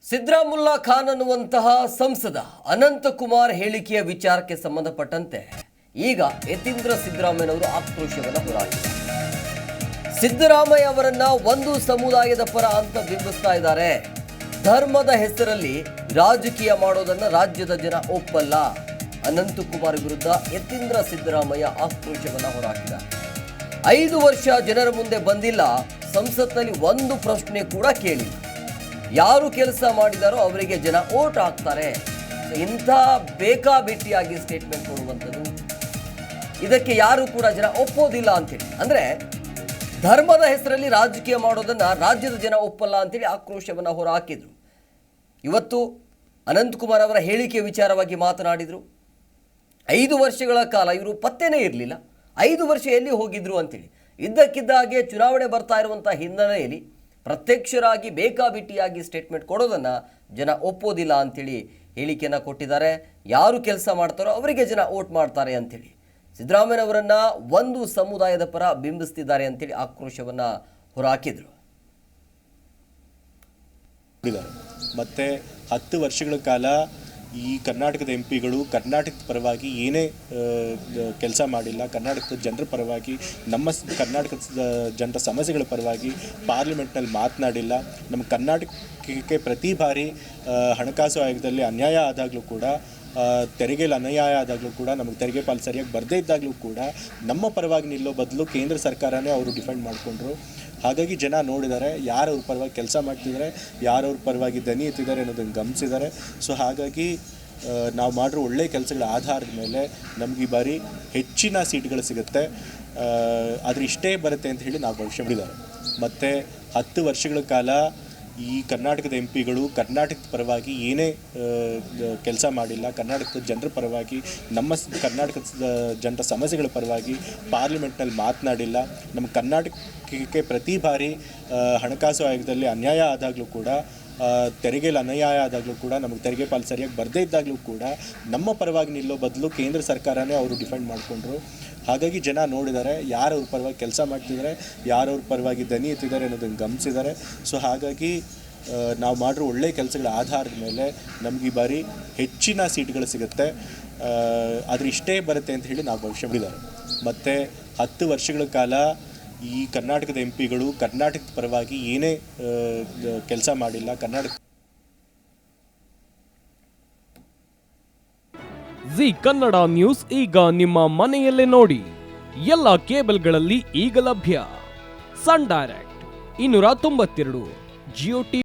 ಸಿದ್ದರಾಮುಲ್ಲಾ ಖಾನ್ ಅನ್ನುವಂತಹ ಸಂಸದ ಅನಂತಕುಮಾರ್ ಹೇಳಿಕೆಯ ವಿಚಾರಕ್ಕೆ ಸಂಬಂಧಪಟ್ಟಂತೆ ಈಗ ಯತೀಂದ್ರ ಸಿದ್ದರಾಮಯ್ಯನವರು ಆಕ್ರೋಶವನ್ನು ಹೊರಹಾಕಿದ್ದಾರೆ. ಸಿದ್ದರಾಮಯ್ಯ ಅವರನ್ನ ಒಂದು ಸಮುದಾಯದ ಪರ ಅಂತ ಬಿಂಬಿಸ್ತಾ ಇದ್ದಾರೆ. ಧರ್ಮದ ಹೆಸರಲ್ಲಿ ರಾಜಕೀಯ ಮಾಡೋದನ್ನ ರಾಜ್ಯದ ಜನ ಒಪ್ಪಲ್ಲ. ಅನಂತಕುಮಾರ್ ವಿರುದ್ಧ ಯತೀಂದ್ರ ಸಿದ್ದರಾಮಯ್ಯ ಆಕ್ರೋಶವನ್ನು ಹೊರಹಾಕಿದ್ದಾರೆ. 5 ವರ್ಷ ಜನರ ಮುಂದೆ ಬಂದಿಲ್ಲ, ಸಂಸತ್ನಲ್ಲಿ ಒಂದು ಪ್ರಶ್ನೆ ಕೂಡ ಕೇಳಿಲ್ಲ. ಯಾರು ಕೆಲಸ ಮಾಡಿದಾರೋ ಅವರಿಗೆ ಜನ ಓಟ್ ಹಾಕ್ತಾರೆ. ಇಂಥ ಬೇಕಾಬಿಟ್ಟಿಯಾಗಿ ಸ್ಟೇಟ್ಮೆಂಟ್ ಕೊಡುವಂಥದ್ದು, ಇದಕ್ಕೆ ಯಾರು ಕೂಡ ಜನ ಒಪ್ಪೋದಿಲ್ಲ ಅಂತೇಳಿ, ಅಂದರೆ ಧರ್ಮದ ಹೆಸರಲ್ಲಿ ರಾಜಕೀಯ ಮಾಡೋದನ್ನು ರಾಜ್ಯದ ಜನ ಒಪ್ಪಲ್ಲ ಅಂತೇಳಿ ಆಕ್ರೋಶವನ್ನು ಹೊರಹಾಕಿದ್ರು. ಇವತ್ತು ಅನಂತಕುಮಾರ್ ಅವರ ಹೇಳಿಕೆ ವಿಚಾರವಾಗಿ ಮಾತನಾಡಿದರು. 5 ವರ್ಷಗಳ ಕಾಲ ಇವರು ಪತ್ತೆನೇ ಇರಲಿಲ್ಲ, 5 ವರ್ಷ ಎಲ್ಲಿ ಹೋಗಿದ್ರು ಅಂತೇಳಿ. ಇದ್ದಕ್ಕಿದ್ದಾಗೆ ಚುನಾವಣೆ ಬರ್ತಾ ಇರುವಂಥ ಹಿನ್ನೆಲೆಯಲ್ಲಿ ಪ್ರತ್ಯಕ್ಷರಾಗಿ ಬೇಕಾಬಿಟ್ಟಿಯಾಗಿ ಸ್ಟೇಟ್ಮೆಂಟ್ ಕೊಡೋದನ್ನು ಜನ ಒಪ್ಪೋದಿಲ್ಲ ಅಂಥೇಳಿ ಹೇಳಿಕೆಯನ್ನು ಕೊಟ್ಟಿದ್ದಾರೆ. ಯಾರು ಕೆಲಸ ಮಾಡ್ತಾರೋ ಅವರಿಗೆ ಜನ ವೋಟ್ ಮಾಡ್ತಾರೆ ಅಂಥೇಳಿ ಸಿದ್ದರಾಮಯ್ಯನವರನ್ನು ಒಂದು ಸಮುದಾಯದ ಪರ ಬಿಂಬಿಸ್ತಿದ್ದಾರೆ ಅಂತೇಳಿ ಆಕ್ರೋಶವನ್ನು ಹೊರಹಾಕಿದರು. ಮತ್ತು 10 ವರ್ಷಗಳ ಕಾಲ ಈ ಕರ್ನಾಟಕದ ಎಂಪಿಗಳು ಕರ್ನಾಟಕದ ಪರವಾಗಿ ಏನೇ ಕೆಲಸ ಮಾಡಿಲ್ಲ, ಕರ್ನಾಟಕದ ಜನರ ಪರವಾಗಿ, ನಮ್ಮ ಕರ್ನಾಟಕದ ಜನರ ಸಮಸ್ಯೆಗಳ ಪರವಾಗಿ ಪಾರ್ಲಿಮೆಂಟ್ನಲ್ಲಿ ಮಾತನಾಡಿಲ್ಲ. ನಮ್ಮ ಕರ್ನಾಟಕಕ್ಕೆ ಪ್ರತಿ ಬಾರಿ ಹಣಕಾಸು ಆಯೋಗದಲ್ಲಿ ಅನ್ಯಾಯ ಆದಾಗಲೂ ಕೂಡ, ತೆರಿಗೆಯಲ್ಲಿ ಅನ್ಯಾಯ ಆದಾಗಲೂ ಕೂಡ, ನಮಗೆ ತೆರಿಗೆ ಪಾಲು ಸರಿಯಾಗಿ ಬರದೇ ಇದ್ದಾಗಲೂ ಕೂಡ ನಮ್ಮ ಪರವಾಗಿ ನಿಲ್ಲೋ ಬದಲು ಕೇಂದ್ರ ಸರ್ಕಾರನೇ ಅವರು ಡಿಫೆಂಡ್ ಮಾಡಿಕೊಂಡ್ರು. ಹಾಗಾಗಿ ಜನ ನೋಡಿದ್ದಾರೆ ಯಾರು ಅವ್ರ ಪರವಾಗಿ ಕೆಲಸ ಮಾಡ್ತಿದ್ದಾರೆ, ಯಾರು ಅವ್ರ ಪರವಾಗಿ ದನಿ ಎತ್ತಿದ್ದಾರೆ ಅನ್ನೋದನ್ನು ಗಮನಿಸಿದ್ದಾರೆ. ಸೊ ಹಾಗಾಗಿ ನಾವು ಮಾಡಿರೋ ಒಳ್ಳೆಯ ಕೆಲಸಗಳ ಆಧಾರದ ಮೇಲೆ ನಮ್ಗೆ ಈ ಬಾರಿ ಹೆಚ್ಚಿನ ಸೀಟ್ಗಳು ಸಿಗುತ್ತೆ. ಆದರೆ ಇಷ್ಟೇ ಬರುತ್ತೆ ಅಂತ ಹೇಳಿ ನಾವು ಭವಿಷ್ಯ ಮಾಡಿದ್ದಾರೆ. ಮತ್ತು 10 ವರ್ಷಗಳ ಕಾಲ ಈ ಕರ್ನಾಟಕದ ಎಂಪಿಗಳು ಕರ್ನಾಟಕದ ಪರವಾಗಿ ಏನೇ ಕೆಲಸ ಮಾಡಿಲ್ಲ, ಕರ್ನಾಟಕದ ಜನರ ಪರವಾಗಿ, ನಮ್ಮ ಕರ್ನಾಟಕದ ಜನರ ಸಮಸ್ಯೆಗಳ ಪರವಾಗಿ ಪಾರ್ಲಿಮೆಂಟ್ನಲ್ಲಿ ಮಾತನಾಡಿಲ್ಲ. ನಮ್ಮ ಕರ್ನಾಟಕಕ್ಕೆ ಪ್ರತಿ ಬಾರಿ ಹಣಕಾಸು ಆಯೋಗದಲ್ಲಿ ಅನ್ಯಾಯ ಆದಾಗಲೂ ಕೂಡ, ತೆರಿಗೆಯಲ್ಲಿ ಅನ್ಯಾಯ ಆದಾಗಲೂ ಕೂಡ, ನಮಗೆ ತೆರಿಗೆ ಪಾಲು ಸರಿಯಾಗಿ ಬರದೇ ಇದ್ದಾಗಲೂ ಕೂಡ ನಮ್ಮ ಪರವಾಗಿ ನಿಲ್ಲೋ ಬದಲು ಕೇಂದ್ರ ಸರ್ಕಾರನೇ ಅವರು ಡಿಫೆಂಡ್ ಮಾಡಿಕೊಂಡ್ರು. ಹಾಗಾಗಿ ಜನ ನೋಡಿದ್ದಾರೆ ಯಾರು ಅವ್ರ ಪರವಾಗಿ ಕೆಲಸ ಮಾಡ್ತಿದ್ದಾರೆ, ಯಾರು ಅವ್ರ ಪರವಾಗಿ ದನಿ ಎತ್ತಿದ್ದಾರೆ ಅನ್ನೋದನ್ನು ಗಮನಿಸಿದ್ದಾರೆ. ಸೊ ಹಾಗಾಗಿ ನಾವು ಮಾಡಿರೋ ಒಳ್ಳೆಯ ಕೆಲಸಗಳ ಆಧಾರದ ಮೇಲೆ ನಮ್ಗೆ ಈ ಬಾರಿ ಹೆಚ್ಚಿನ ಸೀಟ್ಗಳು ಸಿಗುತ್ತೆ. ಆದರೆ ಇಷ್ಟೇ ಬರುತ್ತೆ ಅಂತ ಹೇಳಿ ನಾವು ಭವಿಷ್ಯ ಮಾಡಿದ್ದಾರೆ. ಮತ್ತು 10 ವರ್ಷಗಳ ಕಾಲ ಈ ಕರ್ನಾಟಕದ ಎಂಪಿಗಳು ಕರ್ನಾಟಕದ ಪರವಾಗಿ ಏನೇ ಕೆಲಸ ಮಾಡಿಲ್ಲ, ಕರ್ನಾಟಕ ಜಿ ಕನ್ನಡ ನ್ಯೂಸ್ ಈಗ ನಿಮ್ಮ ಮನೆಯಲ್ಲೇ ನೋಡಿ. ಎಲ್ಲ ಕೇಬಲ್ಗಳಲ್ಲಿ ಈಗ ಲಭ್ಯ. ಸನ್ ಡೈರೆಕ್ಟ್ 292, ಜಿಯೋ ಟಿ